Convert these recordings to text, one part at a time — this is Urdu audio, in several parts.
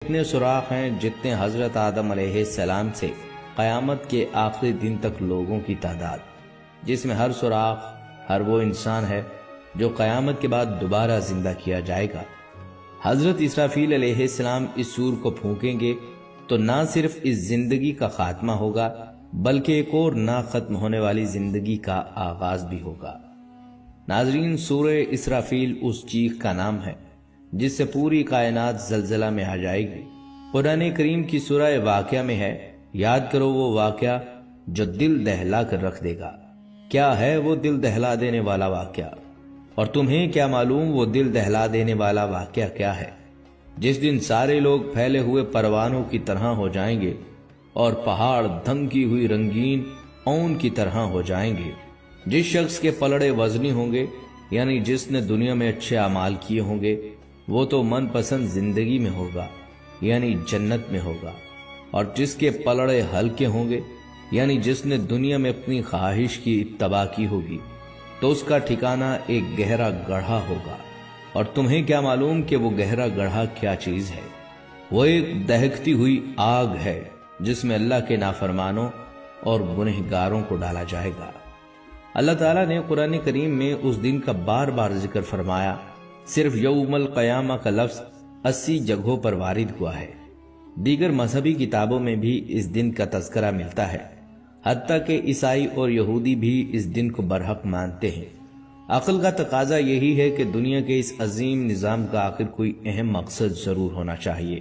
اتنے سوراخ ہیں جتنے حضرت آدم علیہ السلام سے قیامت کے آخری دن تک لوگوں کی تعداد، جس میں ہر سوراخ ہر وہ انسان ہے جو قیامت کے بعد دوبارہ زندہ کیا جائے گا۔ حضرت اسرافیل علیہ السلام اس سور کو پھونکیں گے تو نہ صرف اس زندگی کا خاتمہ ہوگا بلکہ ایک اور نہ ختم ہونے والی زندگی کا آغاز بھی ہوگا۔ ناظرین، سورہ اسرافیل اس چیخ کا نام ہے جس سے پوری کائنات زلزلہ میں آ جائے گی۔ قرآن کریم کی سورہ واقعہ میں ہے، یاد کرو وہ واقعہ جو دل دہلا کر رکھ دے گا۔ کیا ہے وہ دل دہلا دینے والا واقعہ؟ اور تمہیں کیا معلوم وہ دل دہلا دینے والا واقعہ کیا ہے؟ جس دن سارے لوگ پھیلے ہوئے پروانوں کی طرح ہو جائیں گے اور پہاڑ دھمکی ہوئی رنگین اون کی طرح ہو جائیں گے۔ جس شخص کے پلڑے وزنی ہوں گے، یعنی جس نے دنیا میں اچھے اعمال کیے ہوں گے، وہ تو من پسند زندگی میں ہوگا، یعنی جنت میں ہوگا، اور جس کے پلڑے ہلکے ہوں گے، یعنی جس نے دنیا میں اپنی خواہش کی اتباع کی ہوگی، تو اس کا ٹھکانہ ایک گہرا گڑھا ہوگا۔ اور تمہیں کیا معلوم کہ وہ گہرا گڑھا کیا چیز ہے؟ وہ ایک دہکتی ہوئی آگ ہے جس میں اللہ کے نافرمانوں اور گنہگاروں کو ڈالا جائے گا۔ اللہ تعالیٰ نے قرآن کریم میں اس دن کا بار بار ذکر فرمایا، صرف یوم القیامہ کا لفظ 80 جگہوں پر وارد ہوا ہے۔ دیگر مذہبی کتابوں میں بھی اس دن کا تذکرہ ملتا ہے، حتیٰ کہ عیسائی اور یہودی بھی اس دن کو برحق مانتے ہیں۔ عقل کا تقاضا یہی ہے کہ دنیا کے اس عظیم نظام کا آخر کوئی اہم مقصد ضرور ہونا چاہیے،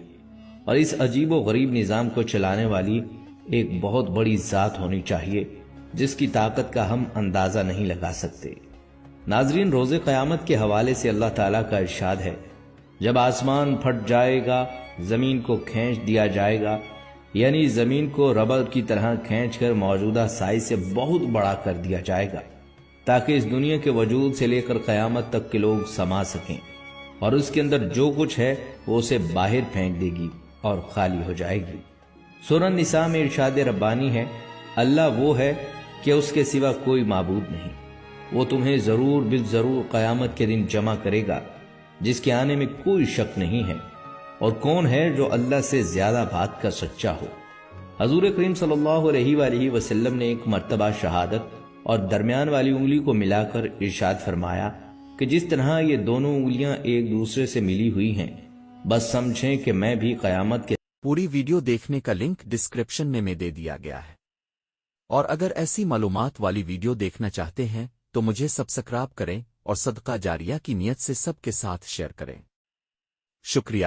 اور اس عجیب و غریب نظام کو چلانے والی ایک بہت بڑی ذات ہونی چاہیے جس کی طاقت کا ہم اندازہ نہیں لگا سکتے۔ ناظرین، روز قیامت کے حوالے سے اللہ تعالیٰ کا ارشاد ہے، جب آسمان پھٹ جائے گا، زمین کو کھینچ دیا جائے گا، یعنی زمین کو ربڑ کی طرح کھینچ کر موجودہ سائز سے بہت بڑا کر دیا جائے گا تاکہ اس دنیا کے وجود سے لے کر قیامت تک کے لوگ سما سکیں، اور اس کے اندر جو کچھ ہے وہ اسے باہر پھینک دے گی اور خالی ہو جائے گی۔ سورہ نساء میں ارشاد ربانی ہے، اللہ وہ ہے کہ اس کے سوا کوئی معبود نہیں، وہ تمہیں ضرور بالضرور قیامت کے دن جمع کرے گا جس کے آنے میں کوئی شک نہیں ہے، اور کون ہے جو اللہ سے زیادہ بات کا سچا ہو۔ حضور کریم صلی اللہ علیہ وآلہ وسلم نے ایک مرتبہ شہادت اور درمیان والی انگلی کو ملا کر ارشاد فرمایا کہ جس طرح یہ دونوں انگلیاں ایک دوسرے سے ملی ہوئی ہیں، بس سمجھیں کہ میں بھی قیامت کے۔ پوری ویڈیو دیکھنے کا لنک ڈسکرپشن میں دے دیا گیا ہے، اور اگر ایسی معلومات والی ویڈیو دیکھنا چاہتے ہیں تو مجھے سبسکرائب کریں اور صدقہ جاریہ کی نیت سے سب کے ساتھ شیئر کریں۔ شکریہ۔